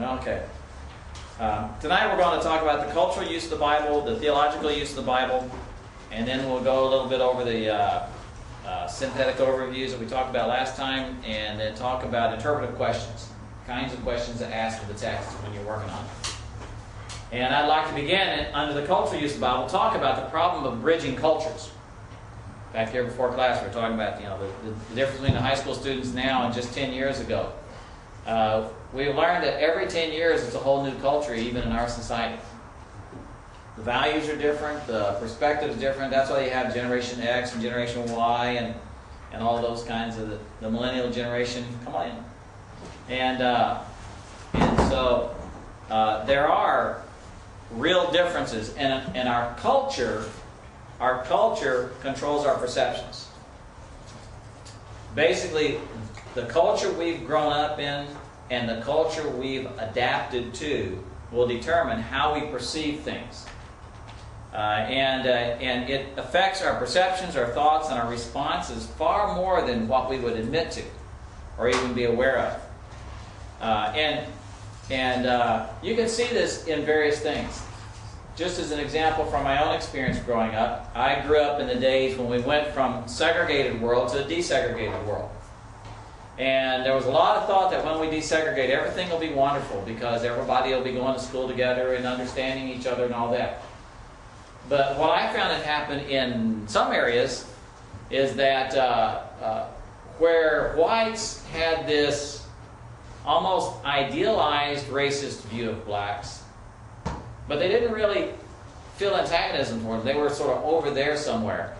Okay. Tonight we're going to talk about the cultural use of the Bible, the theological use of the Bible, and then we'll go a little bit over the synthetic overviews that we talked about last time, and then talk about interpretive questions, kinds of questions to ask of the text when you're working on it. And I'd like to begin under the cultural use of the Bible, talk about the problem of bridging cultures. Back here before class, we were talking about the difference between the high school students now and just 10 years ago. We've learned that every 10 years it's a whole new culture, even in our society. The values are different, the perspective is different. That's why you have Generation X and Generation Y and all those kinds of the millennial generation. Come on in. And so there are real differences, and our culture controls our perceptions. Basically, the culture we've grown up in and the culture we've adapted to will determine how we perceive things. And it affects our perceptions, our thoughts, and our responses far more than what we would admit to or even be aware of. And you can see this in various things. Just as an example from my own experience growing up, I grew up in the days when we went from segregated world to a desegregated world. And there was a lot of thought that when we desegregate, everything will be wonderful because everybody will be going to school together and understanding each other and all that. But what I found had happened in some areas is that where whites had this almost idealized racist view of blacks, but they didn't really feel antagonism for them. They were sort of over there somewhere.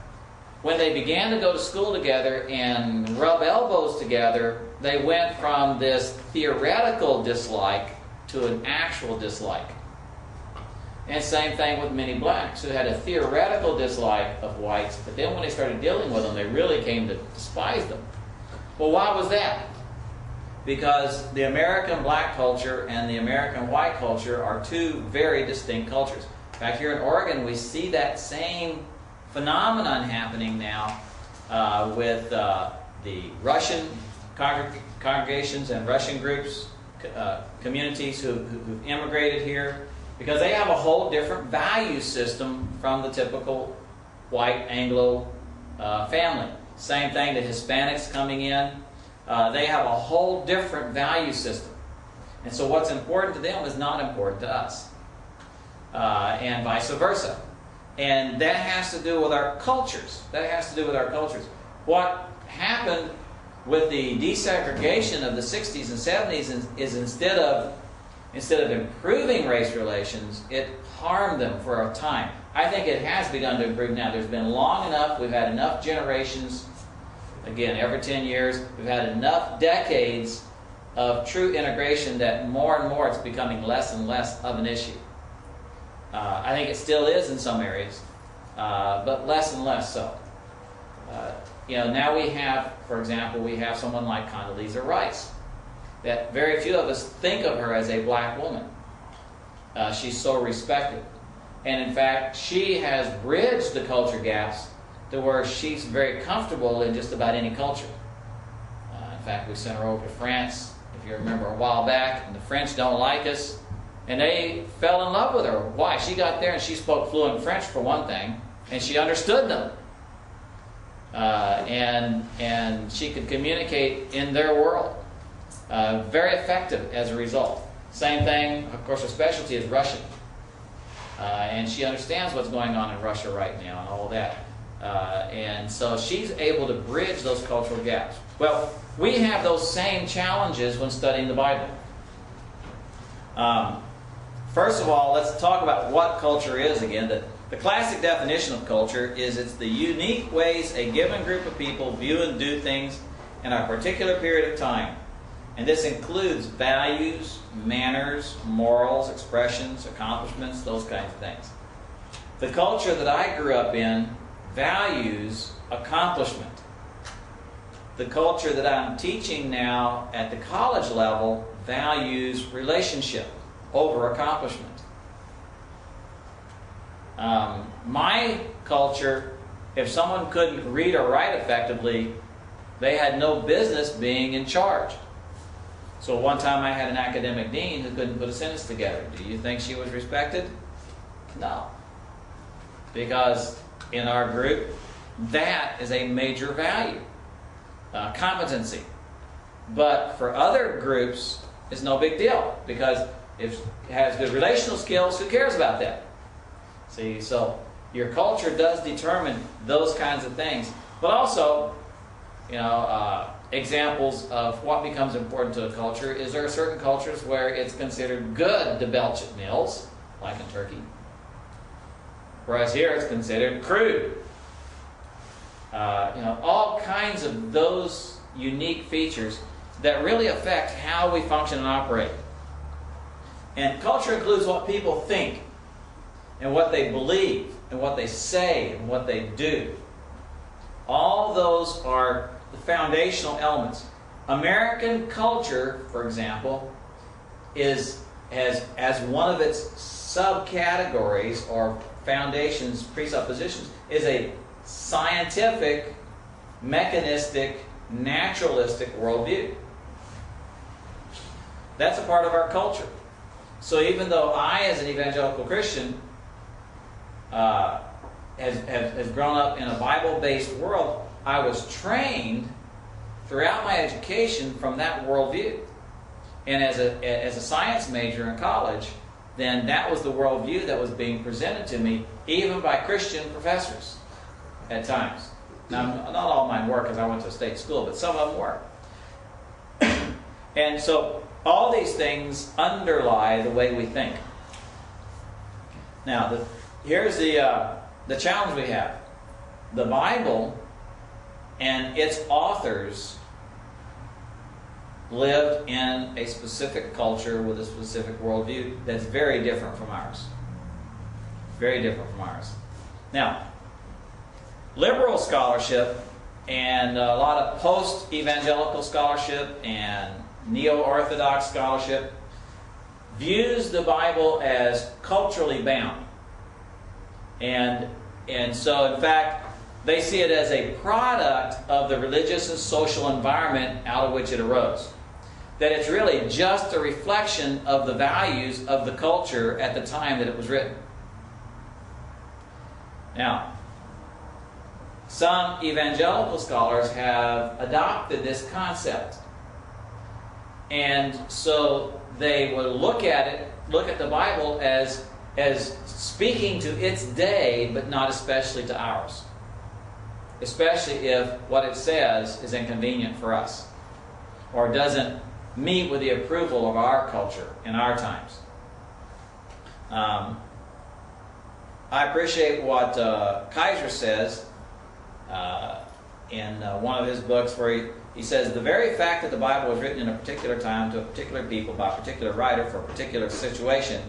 When they began to go to school together and rub elbows together, they went from this theoretical dislike to an actual dislike. And same thing with many blacks who had a theoretical dislike of whites, but then when they started dealing with them, they really came to despise them. Well, why was that? Because the American black culture and the American white culture are two very distinct cultures. Back here in Oregon, we see that same phenomenon happening now with the Russian congregations and Russian groups, communities who've immigrated here, because they have a whole different value system from the typical white Anglo family. Same thing, the Hispanics coming in. They have a whole different value system. And so what's important to them is not important to us. And vice versa. And that has to do with our cultures. What happened with the desegregation of the 60s and 70s is instead of improving race relations, it harmed them for a time. I think it has begun to improve now. There's been long enough, we've had enough generations. Again, every 10 years, we've had enough decades of true integration that more and more it's becoming less and less of an issue. I think it still is in some areas, but less and less so. Now we have, for example, we have someone like Condoleezza Rice, that very few of us think of her as a black woman. She's so respected. And in fact, she has bridged the culture gaps to where she's very comfortable in just about any culture. In fact, we sent her over to France, if you remember, a while back, and the French don't like us, and they fell in love with her. Why? She got there and she spoke fluent French for one thing, and she understood them. And she could communicate in their world. Very effective as a result. Same thing, of course, her specialty is Russian. And she understands what's going on in Russia right now and all that. And so she's able to bridge those cultural gaps. Well, we have those same challenges when studying the Bible. First of all, let's talk about what culture is again. The classic definition of culture is it's the unique ways a given group of people view and do things in a particular period of time. And this includes values, manners, morals, expressions, accomplishments, those kinds of things. The culture that I grew up in values accomplishment. The culture that I'm teaching now at the college level values relationship over accomplishment. My culture, if someone couldn't read or write effectively, they had no business being in charge. So one time I had an academic dean who couldn't put a sentence together. Do you think she was respected? No. Because in our group, that is a major value. Competency. But for other groups, it's no big deal. Because if it has good relational skills, who cares about that? See, so your culture does determine those kinds of things. But also, examples of what becomes important to a culture is there are certain cultures where it's considered good to belch at meals, like in Turkey. Whereas here it's considered crude. All kinds of those unique features that really affect how we function and operate. And culture includes what people think, and what they believe, and what they say, and what they do. All those are the foundational elements. American culture, for example, is as one of its subcategories or foundations, presuppositions, is a scientific, mechanistic, naturalistic worldview. That's a part of our culture. So even though I, as an evangelical Christian, has grown up in a Bible-based world, I was trained throughout my education from that worldview. And as a science major in college, then that was the worldview that was being presented to me, even by Christian professors at times. Now, not all of mine were because I went to a state school, but some of them were. And so all these things underlie the way we think. Now, here's the challenge we have. The Bible and its authors lived in a specific culture with a specific worldview that's very different from ours. Very different from ours. Now, liberal scholarship and a lot of post-evangelical scholarship and neo-orthodox scholarship views the Bible as culturally bound. And so, in fact, they see it as a product of the religious and social environment out of which it arose. That it's really just a reflection of the values of the culture at the time that it was written. Now, some evangelical scholars have adopted this concept. And so they will look at the Bible as speaking to its day, but not especially to ours. Especially if what it says is inconvenient for us, or doesn't meet with the approval of our culture in our times. I appreciate what Kaiser says in one of his books, where he says, the very fact that the Bible was written in a particular time to a particular people by a particular writer for a particular situation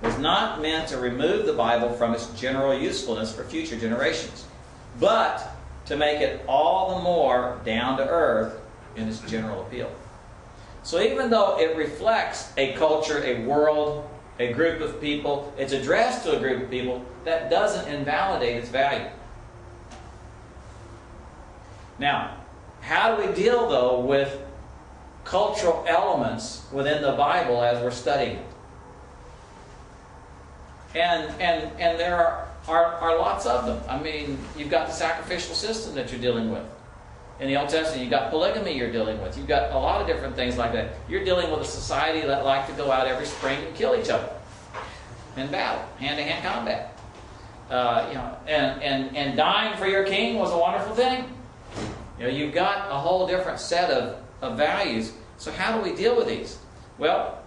was not meant to remove the Bible from its general usefulness for future generations, but to make it all the more down to earth in its general appeal. So even though it reflects a culture, a world, a group of people, it's addressed to a group of people, that doesn't invalidate its value. Now, how do we deal, though, with cultural elements within the Bible as we're studying it? And there are lots of them. I mean, you've got the sacrificial system that you're dealing with. In the Old Testament, you've got polygamy you're dealing with. You've got a lot of different things like that. You're dealing with a society that like to go out every spring and kill each other in battle, hand-to-hand combat. And dying for your king was a wonderful thing. You've got a whole different set of values. So how do we deal with these? Well,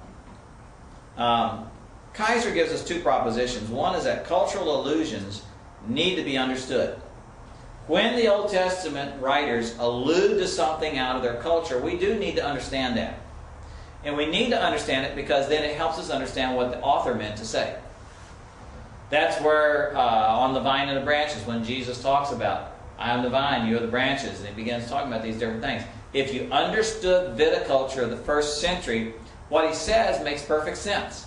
Kaiser gives us two propositions. One is that cultural allusions need to be understood. When the Old Testament writers allude to something out of their culture, we do need to understand that. And we need to understand it because then it helps us understand what the author meant to say. That's where, on the vine and the branches, when Jesus talks about, I am the vine, you are the branches, and he begins talking about these different things. If you understood viticulture of the first century, what he says makes perfect sense.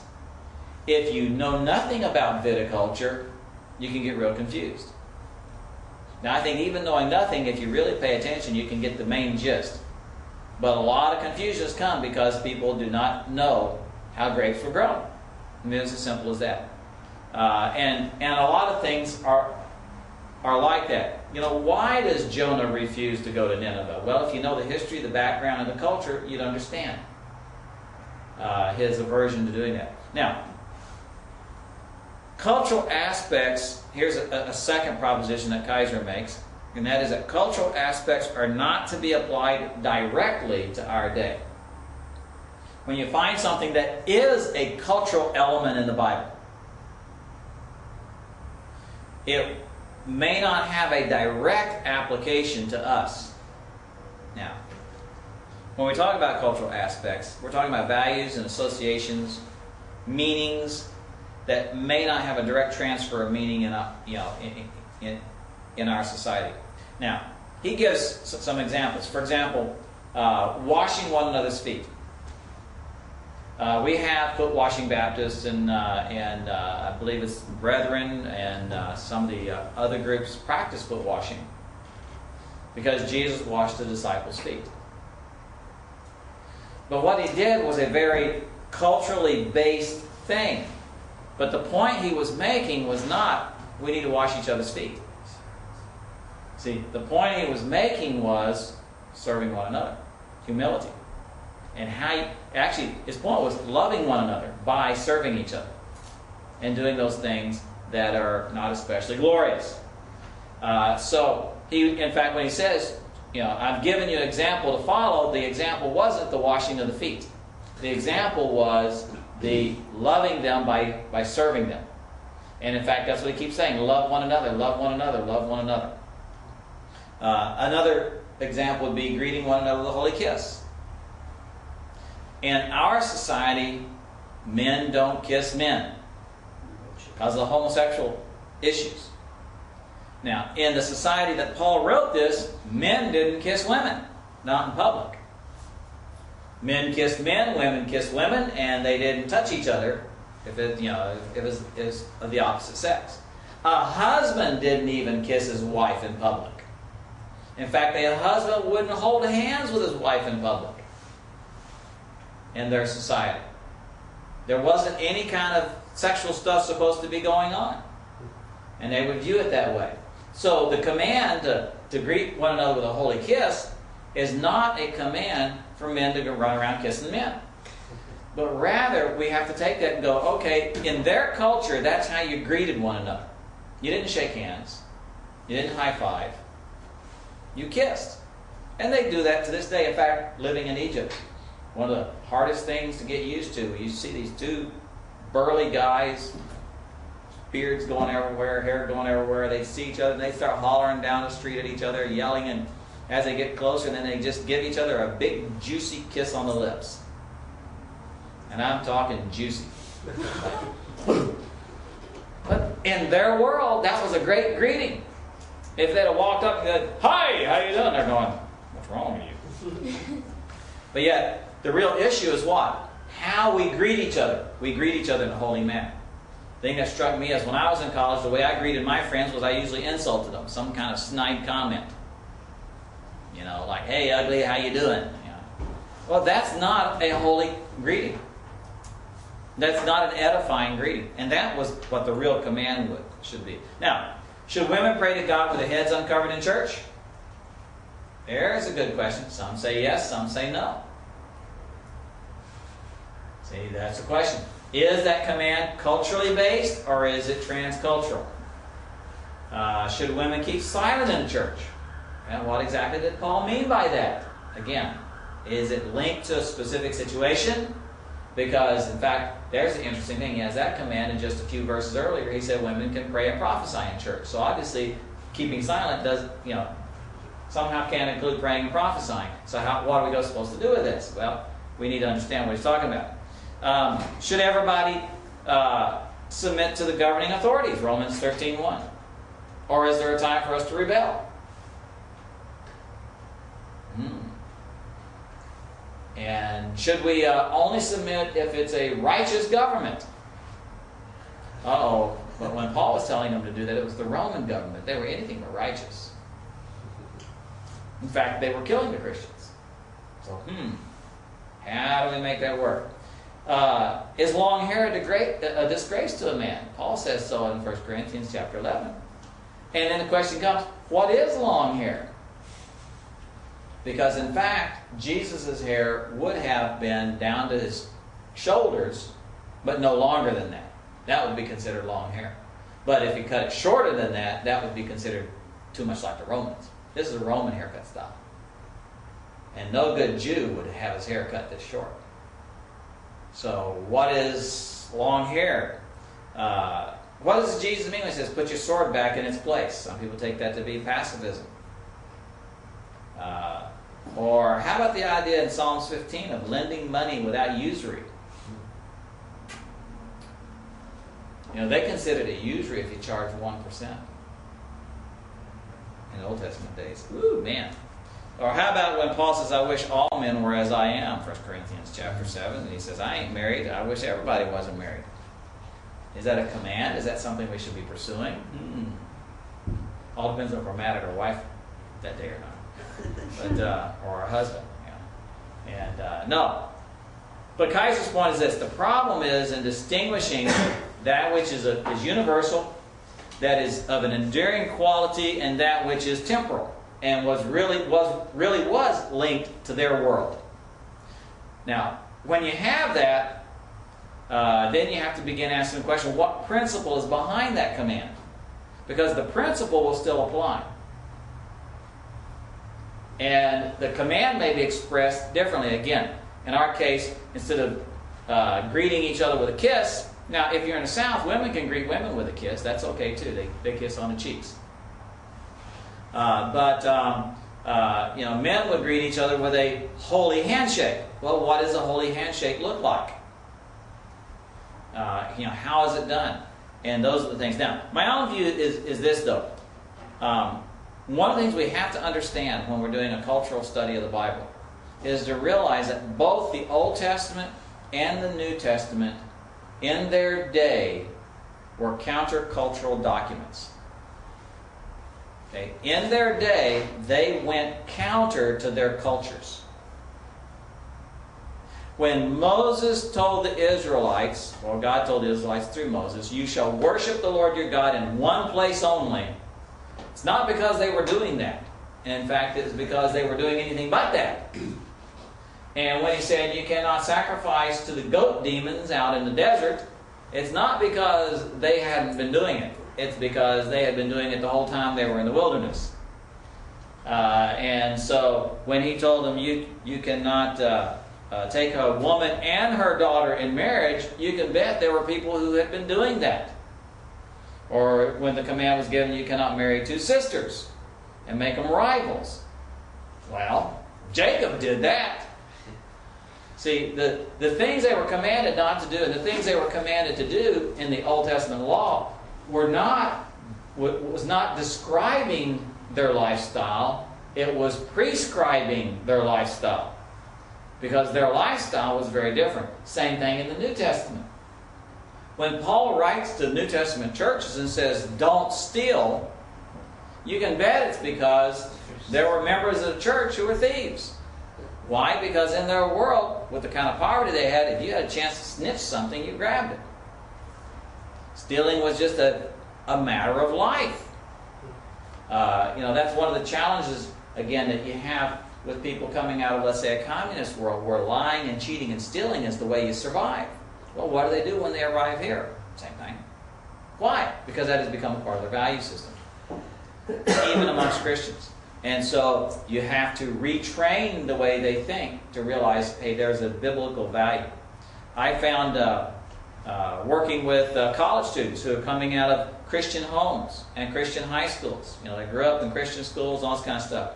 If you know nothing about viticulture, you can get real confused. Now, I think even knowing nothing, if you really pay attention, you can get the main gist. But a lot of confusions come because people do not know how grapes were grown. I mean, it's as simple as that. And a lot of things are like that. You know, why does Jonah refuse to go to Nineveh? Well, if you know the history, the background, and the culture, you'd understand his aversion to doing that. Now, cultural aspects, here's a second proposition that Kaiser makes, and that is that cultural aspects are not to be applied directly to our day. When you find something that is a cultural element in the Bible, it may not have a direct application to us. Now, when we talk about cultural aspects, we're talking about values and associations, meanings that may not have a direct transfer of meaning in our society. Now, he gives some examples. For example, washing one another's feet. We have foot washing Baptists and I believe it's Brethren and some of the other groups practice foot washing because Jesus washed the disciples' feet. But what he did was a very culturally based thing. But the point he was making was not we need to wash each other's feet. See, the point he was making was serving one another, humility. And his point was loving one another by serving each other and doing those things that are not especially glorious. So, in fact, when he says, I've given you an example to follow, the example wasn't the washing of the feet. The example was the loving them by serving them. And in fact, that's what he keeps saying, love one another, love one another, love one another. Another example would be greeting one another with a holy kiss. In our society, men don't kiss men because of the homosexual issues. Now, in the society that Paul wrote this, men didn't kiss women, not in public. Men kissed men, women kissed women, and they didn't touch each other if it was of the opposite sex. A husband didn't even kiss his wife in public. In fact, a husband wouldn't hold hands with his wife in public in their society. There wasn't any kind of sexual stuff supposed to be going on. And they would view it that way. So the command to greet one another with a holy kiss is not a command for men to run around kissing men. But rather, we have to take that and go, okay, in their culture, that's how you greeted one another. You didn't shake hands. You didn't high five. You kissed. And they do that to this day. In fact, living in Egypt, one of the hardest things to get used to, you see these two burly guys, beards going everywhere, hair going everywhere, they see each other and they start hollering down the street at each other, yelling, and as they get closer, then they just give each other a big juicy kiss on the lips. And I'm talking juicy. But in their world, that was a great greeting. If they'd have walked up and said, "Hi, how you doing?" They're going, "What's wrong with you?" But yet, the real issue is what? How we greet each other. We greet each other in a holy manner. The thing that struck me is when I was in college, the way I greeted my friends was I usually insulted them. Some kind of snide comment. Like, "Hey, ugly, how you doing?" Well, that's not a holy greeting. That's not an edifying greeting. And that was what the real command should be. Now, should women pray to God with their heads uncovered in church? There's a good question. Some say yes, some say no. See, that's the question. Is that command culturally based or is it transcultural? Should women keep silent in church? And what exactly did Paul mean by that? Again, is it linked to a specific situation? Because, in fact, there's the interesting thing. He has that command in just a few verses earlier. He said women can pray and prophesy in church. So obviously, keeping silent does, somehow can't include praying and prophesying. So what are we supposed to do with this? Well, we need to understand what he's talking about. Should everybody submit to the governing authorities? Romans 13:1. Or is there a time for us to rebel? And should we only submit if it's a righteous government? Uh-oh. But when Paul was telling them to do that, it was the Roman government. They were anything but righteous. In fact, they were killing the Christians. So, how do we make that work? Is long hair a disgrace to a man? Paul says so in 1 Corinthians chapter 11. And then the question comes, what is long hair? Because in fact, Jesus' hair would have been down to his shoulders, but no longer than that. That would be considered long hair. But if he cut it shorter than that, that would be considered too much like the Romans. This is a Roman haircut style. And no good Jew would have his hair cut this short. So what is long hair? What does Jesus mean when he says, put your sword back in its place? Some people take that to be pacifism. Or how about the idea in Psalms 15 of lending money without usury? They considered it usury if you charge 1% in the Old Testament days. Ooh, man. Or how about when Paul says, I wish all men were as I am, 1 Corinthians chapter 7, and he says, I ain't married, I wish everybody wasn't married. Is that a command? Is that something we should be pursuing? All depends on if we're mad at our wife that day or not. But, or our husband. And no. But Kaiser's point is this. The problem is in distinguishing that which is universal, that is of an enduring quality, and that which is temporal, and was really linked to their world. Now, when you have that, then you have to begin asking the question, what principle is behind that command? Because the principle will still apply. And the command may be expressed differently. Again, in our case, instead of greeting each other with a kiss, now if you're in the South, women can greet women with a kiss. That's okay too. They kiss on the cheeks. But men would greet each other with a holy handshake. Well, what does a holy handshake look like? How is it done? And those are the things. Now, my own view is this, though. One of the things we have to understand when we're doing a cultural study of the Bible is to realize that both the Old Testament and the New Testament in their day were countercultural documents. Okay? In their day, they went counter to their cultures. When Moses told the Israelites, or God told the Israelites through Moses, you shall worship the Lord your God in one place only, it's not because they were doing that. In fact, it's because they were doing anything but that. And when he said you cannot sacrifice to the goat demons out in the desert, it's not because they hadn't been doing it. It's because they had been doing it the whole time they were in the wilderness. And so when he told them you cannot take a woman and her daughter in marriage, you can bet there were people who had been doing that. Or when the command was given, you cannot marry two sisters and make them rivals. Well, Jacob did that. See, the things they were commanded not to do and the things they were commanded to do in the Old Testament law was not describing their lifestyle. It was prescribing their lifestyle. Because their lifestyle was very different. Same thing in the New Testament. When Paul writes to New Testament churches and says, don't steal, you can bet it's because there were members of the church who were thieves. Why? Because in their world, with the kind of poverty they had, if you had a chance to snitch something, you grabbed it. Stealing was just a matter of life. That's one of the challenges, again, that you have with people coming out of, let's say, a communist world where lying and cheating and stealing is the way you survive. Well, what do they do when they arrive here? Same thing. Why? Because that has become a part of their value system, even amongst Christians. And so you have to retrain the way they think to realize, hey, there's a biblical value. I found working with college students who are coming out of Christian homes and Christian high schools. They grew up in Christian schools, all this kind of stuff.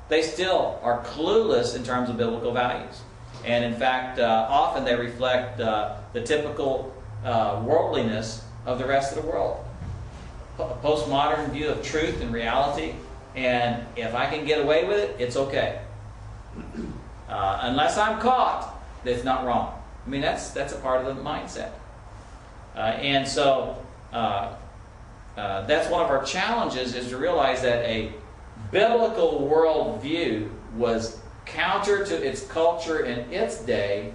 They still are clueless in terms of biblical values. And in fact, often they reflect the typical worldliness of the rest of the world. A postmodern view of truth and reality. And if I can get away with it, it's okay. Unless I'm caught, it's not wrong. I mean, that's a part of the mindset. And so that's one of our challenges, is to realize that a biblical worldview was counter to its culture in its day.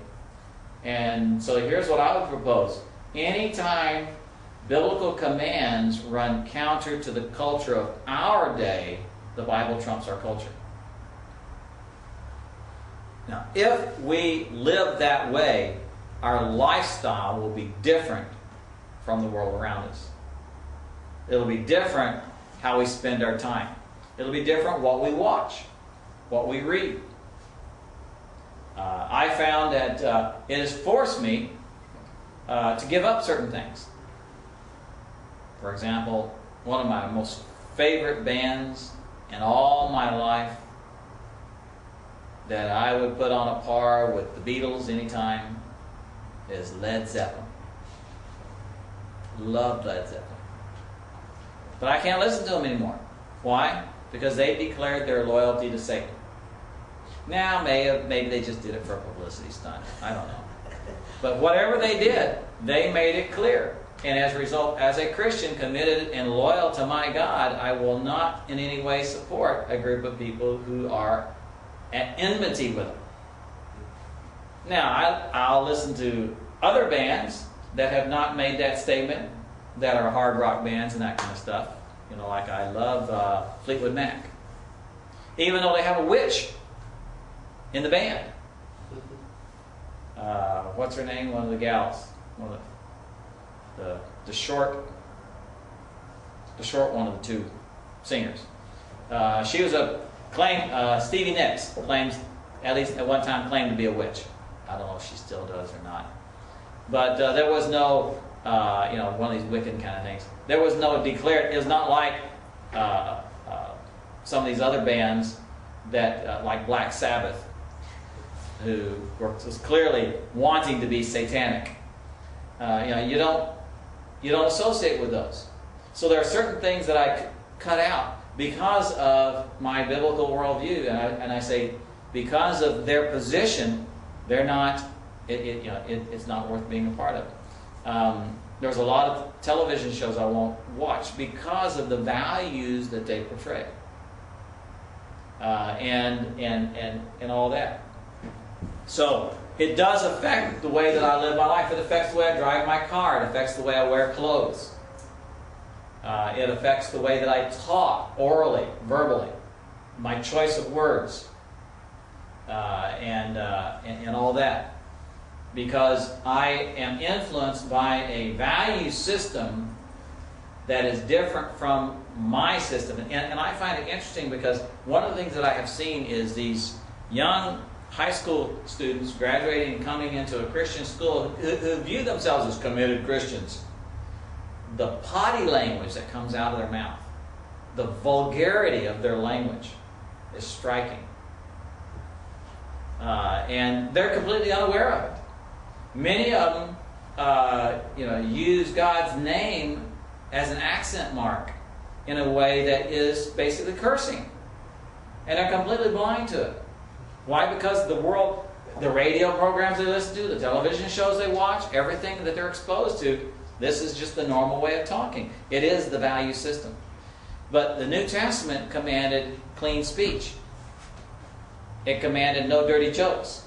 And so here's what I would propose. Anytime biblical commands run counter to the culture of our day, the Bible trumps our culture. Now, if we live that way, our lifestyle will be different from the world around us. It'll be different how we spend our time. It'll be different what we watch, what we read. I found that it has forced me to give up certain things. For example, one of my most favorite bands in all my life that I would put on a par with the Beatles anytime is Led Zeppelin. Loved Led Zeppelin. But I can't listen to them anymore. Why? Because they declared their loyalty to Satan. Now, maybe they just did it for a publicity stunt. I don't know. But whatever they did, they made it clear. And as a result, as a Christian committed and loyal to my God, I will not in any way support a group of people who are at enmity with them. Now, I'll listen to other bands that have not made that statement, that are hard rock bands and that kind of stuff. You know, like I love Fleetwood Mac. Even though they have a witch in the band. What's her name? One of the gals. One of the short one of the two singers. She was Stevie Nicks claims, at least at one time, claimed to be a witch. I don't know if she still does or not. But there was no, one of these Wiccan kind of things. There was no declared. It was not like some of these other bands that, like Black Sabbath, who was clearly wanting to be satanic. You don't associate with those. So there are certain things that I cut out because of my biblical worldview, and I say because of their position, they're not. It's not worth being a part of. There's a lot of television shows I won't watch because of the values that they portray, and all that. So it does affect the way that I live my life. It affects the way I drive my car. It affects the way I wear clothes. It affects the way that I talk orally, verbally, my choice of words, and all that. Because I am influenced by a value system that is different from my system. And I find it interesting because one of the things that I have seen is these young high school students graduating and coming into a Christian school who view themselves as committed Christians. The potty language that comes out of their mouth, the vulgarity of their language is striking. And they're completely unaware of it. Many of them, use God's name as an accent mark in a way that is basically cursing. And they're completely blind to it. Why? Because the radio programs they listen to, the television shows they watch, everything that they're exposed to, this is just the normal way of talking. It is the value system. But the New Testament commanded clean speech. It commanded no dirty jokes.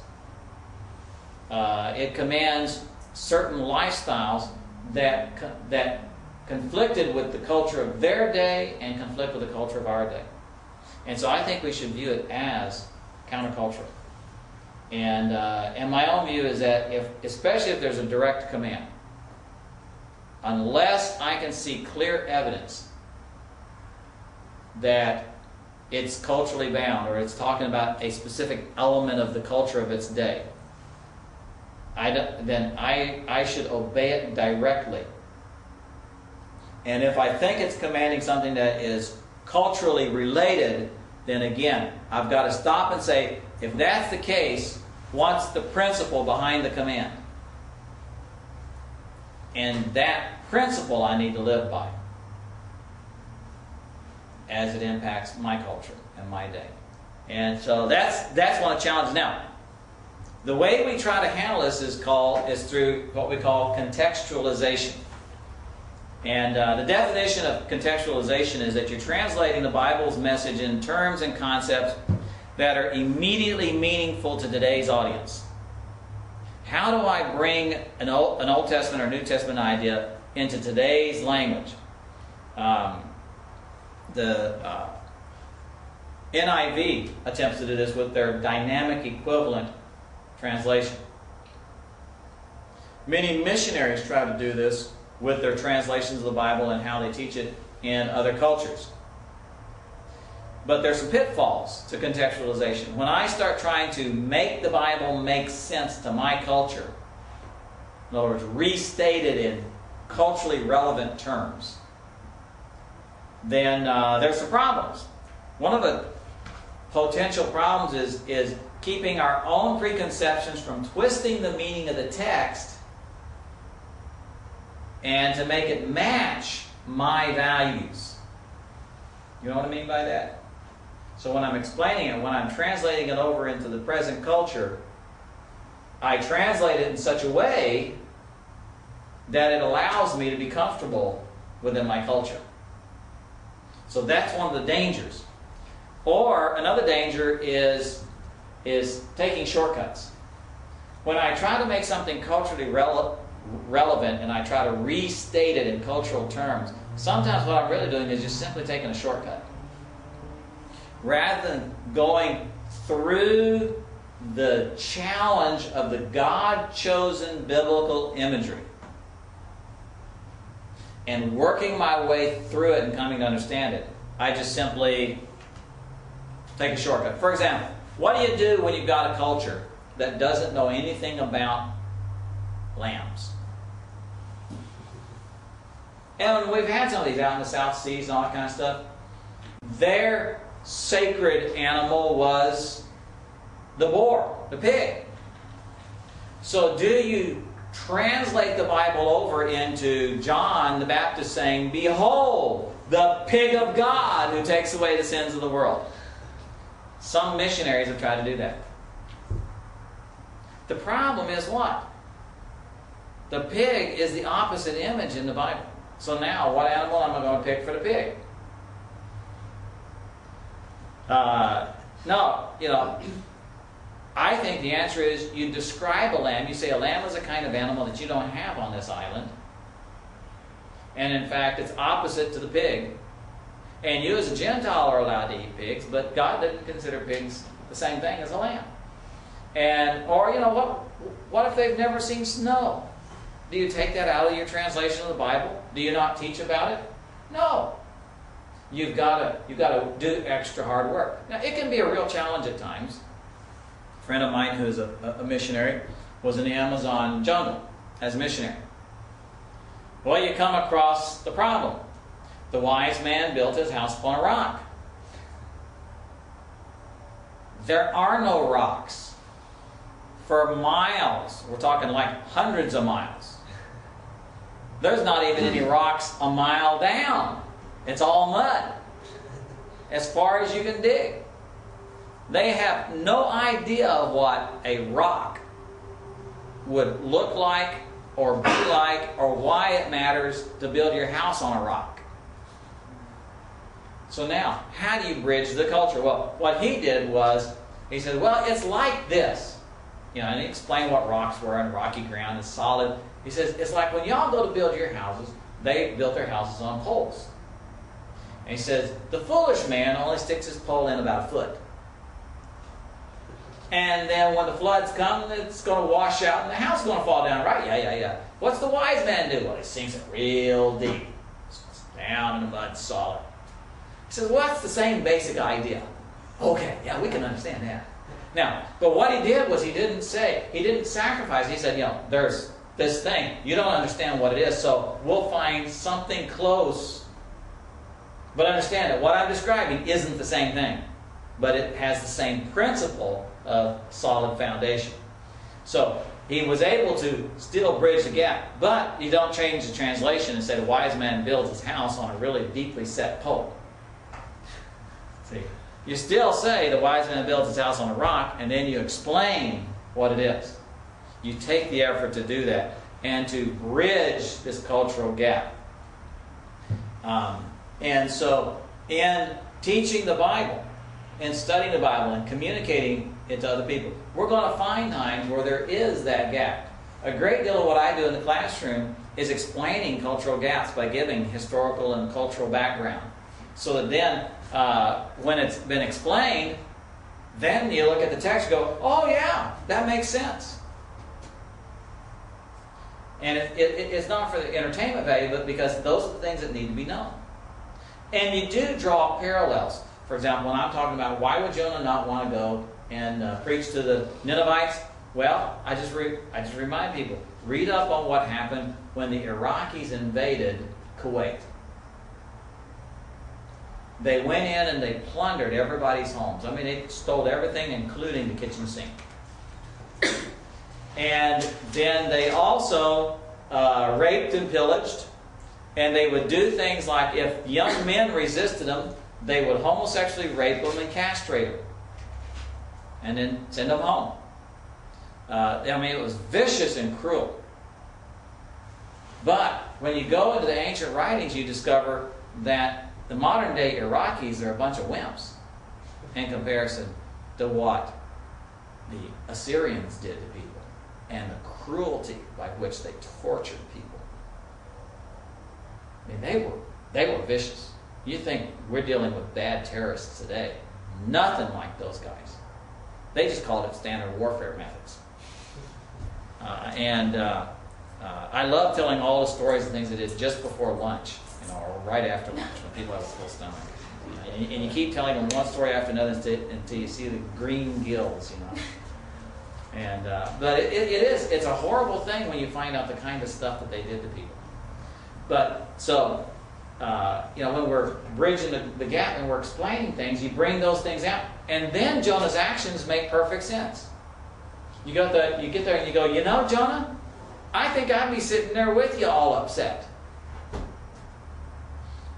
It commands certain lifestyles that conflicted with the culture of their day and conflict with the culture of our day. And so I think we should view it as countercultural. And my own view is that especially if there's a direct command, unless I can see clear evidence that it's culturally bound or it's talking about a specific element of the culture of its day, then I should obey it directly. And if I think it's commanding something that is culturally related, then again, I've got to stop and say, if that's the case, what's the principle behind the command? And that principle I need to live by as it impacts my culture and my day. And so that's one of the challenges. Now, the way we try to handle this is through what we call contextualization. And the definition of contextualization is that you're translating the Bible's message in terms and concepts that are immediately meaningful to today's audience. How do I bring an Old Testament or New Testament idea into today's language? The NIV attempts to do this with their dynamic equivalent translation. Many missionaries try to do this with their translations of the Bible and how they teach it in other cultures. But there's some pitfalls to contextualization. When I start trying to make the Bible make sense to my culture, in other words, restate it in culturally relevant terms, then there's some problems. One of the potential problems is keeping our own preconceptions from twisting the meaning of the text and to make it match my values. You know what I mean by that? So when I'm explaining it, when I'm translating it over into the present culture, I translate it in such a way that it allows me to be comfortable within my culture. So that's one of the dangers. Or another danger is taking shortcuts. When I try to make something culturally relevant and I try to restate it in cultural terms, sometimes what I'm really doing is just simply taking a shortcut. Rather than going through the challenge of the God-chosen biblical imagery and working my way through it and coming to understand it, I just simply take a shortcut. For example, what do you do when you've got a culture that doesn't know anything about lambs? And we've had some of these out in the South Seas and all that kind of stuff. Their sacred animal was the boar, the pig. So do you translate the Bible over into John the Baptist saying, "Behold, the pig of God who takes away the sins of the world"? Some missionaries have tried to do that. The problem is what? The pig is the opposite image in the Bible. So now, what animal am I going to pick for the pig? No, I think the answer is you describe a lamb. You say a lamb is a kind of animal that you don't have on this island. And in fact, it's opposite to the pig. And you as a Gentile are allowed to eat pigs, but God didn't consider pigs the same thing as a lamb. Or what if they've never seen snow? Do you take that out of your translation of the Bible? Do you not teach about it? No. You've got to do extra hard work. Now, it can be a real challenge at times. A friend of mine who's a missionary was in the Amazon jungle as a missionary. Well, you come across the problem. The wise man built his house upon a rock. There are no rocks. For miles, we're talking like hundreds of miles, there's not even any rocks a mile down. It's all mud as far as you can dig. They have no idea of what a rock would look like or be like or why it matters to build your house on a rock. So now, how do you bridge the culture? Well, what he did was, he said, well, it's like this. And he explained what rocks were and rocky ground is solid. He says, it's like when y'all go to build your houses, they built their houses on poles. And he says, the foolish man only sticks his pole in about a foot. And then when the floods come, it's going to wash out and the house is going to fall down, right? Yeah. What's the wise man do? Well, he sinks it real deep. It's down in the mud, solid. He says, well, that's the same basic idea. Okay, yeah, we can understand that. Now, but what he did was he didn't sacrifice. He said, there's this thing. You don't understand what it is, so we'll find something close. But understand that what I'm describing isn't the same thing. But it has the same principle of solid foundation. So he was able to still bridge the gap, but you don't change the translation and say the wise man builds his house on a really deeply set pole. See? You still say the wise man builds his house on a rock, and then you explain what it is. You take the effort to do that and to bridge this cultural gap. And so in teaching the Bible, in studying the Bible and communicating it to other people, we're going to find times where there is that gap. A great deal of what I do in the classroom is explaining cultural gaps by giving historical and cultural background. So that then, when it's been explained, then you look at the text and go, oh yeah, that makes sense. And it's not for the entertainment value, but because those are the things that need to be known. And you do draw parallels. For example, when I'm talking about why would Jonah not want to go and preach to the Ninevites, well, I just remind people, read up on what happened when the Iraqis invaded Kuwait. They went in and they plundered everybody's homes. I mean, they stole everything, including the kitchen sink. And then they also raped and pillaged. And they would do things like, if young men resisted them, they would homosexually rape them and castrate them. And then send them home. I mean, it was vicious and cruel. But when you go into the ancient writings, you discover that the modern day Iraqis are a bunch of wimps in comparison to what the Assyrians did to people and the cruelty by which they tortured people. I mean, they were vicious. You think we're dealing with bad terrorists today. Nothing like those guys. They just called it standard warfare methods. I love telling all the stories and things that is just before lunch, or right after lunch when people have a full stomach. And you keep telling them one story after another until you see the green gills, But it's a horrible thing when you find out the kind of stuff that they did to people. But so, when we're bridging the gap and we're explaining things, you bring those things out, and then Jonah's actions make perfect sense. You get there and you go, Jonah, I think I'd be sitting there with you all upset.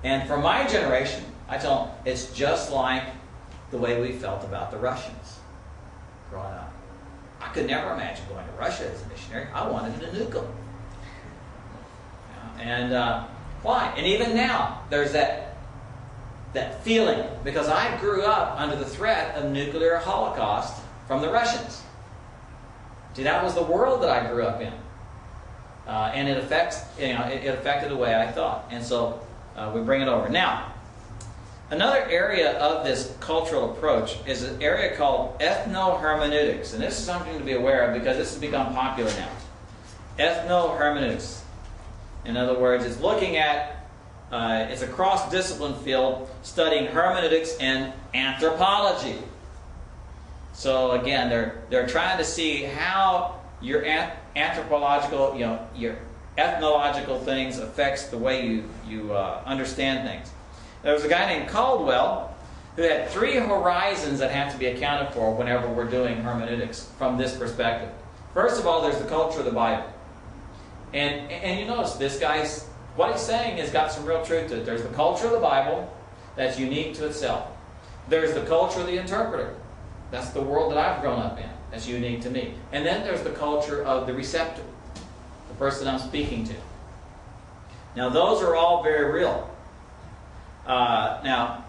And for my generation, I tell them, it's just like the way we felt about the Russians growing up. I could never imagine going to Russia as a missionary. I wanted to nuke them. And why? And even now, there's that feeling, because I grew up under the threat of nuclear holocaust from the Russians. See, that was the world that I grew up in, and it affected the way I thought, and so we bring it over. Now, another area of this cultural approach is an area called ethno-hermeneutics, and this is something to be aware of because this has become popular now. Ethno-hermeneutics, in other words, it's looking at it's a cross-discipline field studying hermeneutics and anthropology. So again, they're trying to see how your anthropological, your ethnological things affects the way you understand things. There was a guy named Caldwell who had 3 horizons that have to be accounted for whenever we're doing hermeneutics from this perspective. First of all, there's the culture of the Bible. And you notice this guy's, what he's saying has got some real truth to it. There's the culture of the Bible that's unique to itself. There's the culture of the interpreter. That's the world that I've grown up in. That's unique to me. And then there's the culture of the receptor, the person I'm speaking to. Now, those are all very real. But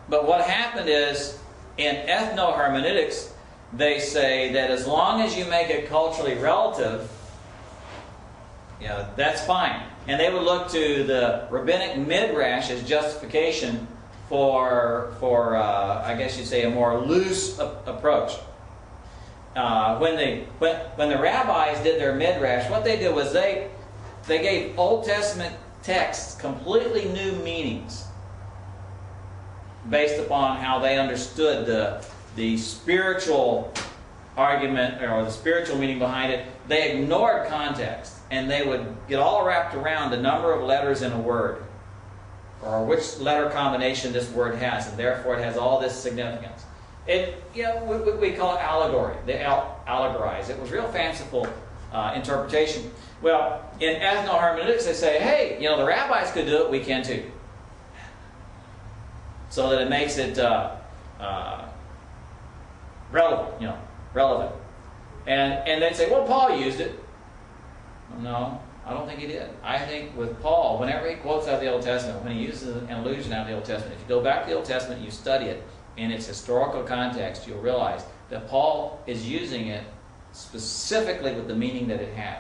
what happened is, in ethno-hermeneutics, they say that as long as you make it culturally relative, that's fine. And they would look to the rabbinic midrash as justification for I guess you'd say, a more loose approach. When the rabbis did their midrash, what they did was they gave Old Testament texts completely new meanings based upon how they understood the spiritual argument or the spiritual meaning behind it. They ignored context, and they would get all wrapped around the number of letters in a word, or which letter combination this word has, and therefore it has all this significance. We call it allegory. They allegorize. It was real fanciful interpretation. Well, in ethno-hermeneutics, they say, hey, the rabbis could do it, we can too. So that it makes it relevant. And they'd say, well, Paul used it. No, I don't think he did. I think with Paul, whenever he quotes out of the Old Testament, when he uses an allusion out of the Old Testament, if you go back to the Old Testament and you study it, in its historical context, you'll realize that Paul is using it specifically with the meaning that it had.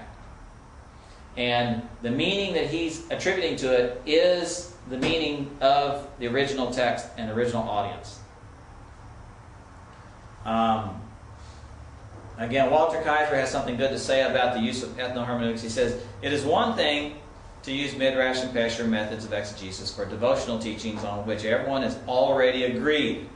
And the meaning that he's attributing to it is the meaning of the original text and the original audience. Again, Walter Kaiser has something good to say about the use of ethnohermeneutics. He says, "It is one thing to use midrash and pesher methods of exegesis for devotional teachings on which everyone has already agreed.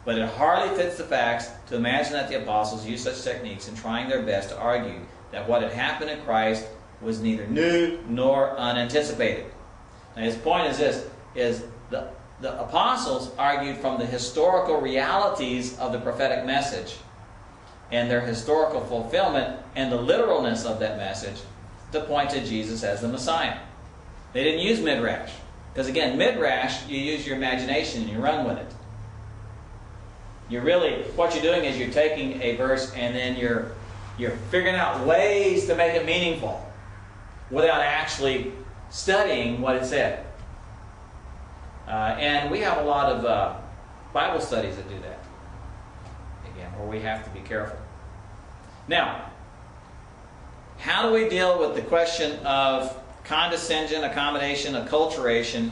But it hardly fits the facts to imagine that the apostles used such techniques in trying their best to argue that what had happened in Christ was neither new nor unanticipated." Now his point is this, is the apostles argued from the historical realities of the prophetic message and their historical fulfillment and the literalness of that message to point to Jesus as the Messiah. They didn't use midrash. Because again, midrash, you use your imagination and you run with it. What you're doing is you're taking a verse and then you're figuring out ways to make it meaningful without actually studying what it said. And we have a lot of Bible studies that do that. Again, where we have to be careful. Now, how do we deal with the question of condescension, accommodation, acculturation